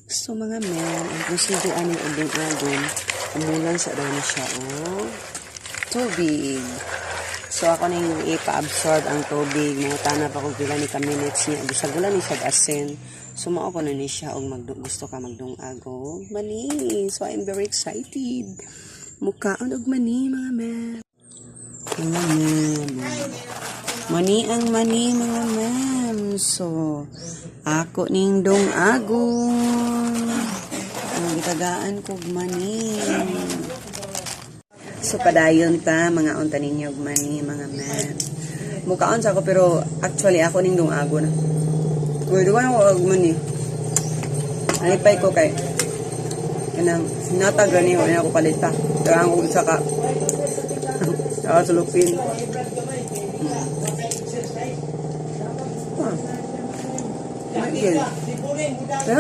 So mga men, ang procedure aning udong-agon, umulan sa daw na siya tubig. So ako nang ipa-absorb ang tubig, mga tanap ako pila ni ka minutes niya, bisag wala ni siya asin. So mao ko na ni siya og gusto ka magdung-ago. Mani, so I'm very excited. Mukhaon og mani mga men. Mga men. Mani ang mani mga men. So ako ning dong-agon. Ang gitagaan kog mani. So padayon ta mga unta ninyo og mani mga men. Mukhaon sa ako pero actually ako ning dong-agon. Uy, duwa ako og mani. Alipay ko kay kanang sinatag gani wala ako palita. Kailangan ko isa ka. Saka sulupin. Ah.